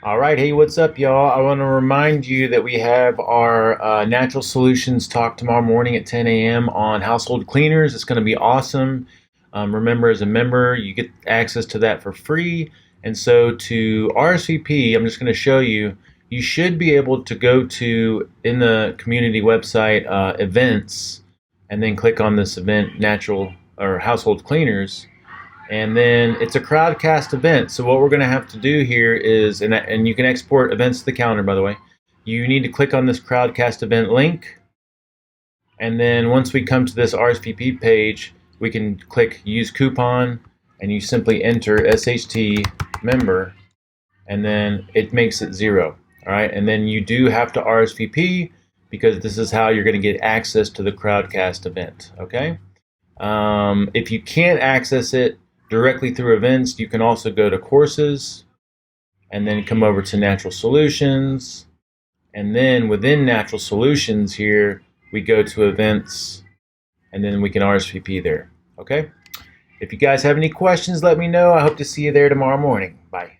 All right, hey, what's up, y'all? I want to remind you that we have our Natural Solutions talk tomorrow morning at 10 a.m. on household cleaners. It's going to be awesome. Remember, as a member, you get access to that for free. And so to RSVP, I'm just going to show you, you should be able to go to, in the community website, events, and then click on this event, Natural or Household Cleaners. And then it's a Crowdcast event. So what we're going to have to do here is, and you can export events to the calendar, by the way. You need to click on this Crowdcast event link. And then once we come to this RSVP page, we can click use coupon, and you simply enter SHT member, and then it makes it 0. All right. And then you do have to RSVP because this is how you're going to get access to the Crowdcast event. Okay. If you can't access it directly through events, you can also go to courses and then come over to Natural Solutions. And then within Natural Solutions here, we go to events and then we can RSVP there. Okay? If you guys have any questions, let me know. I hope to see you there tomorrow morning. Bye.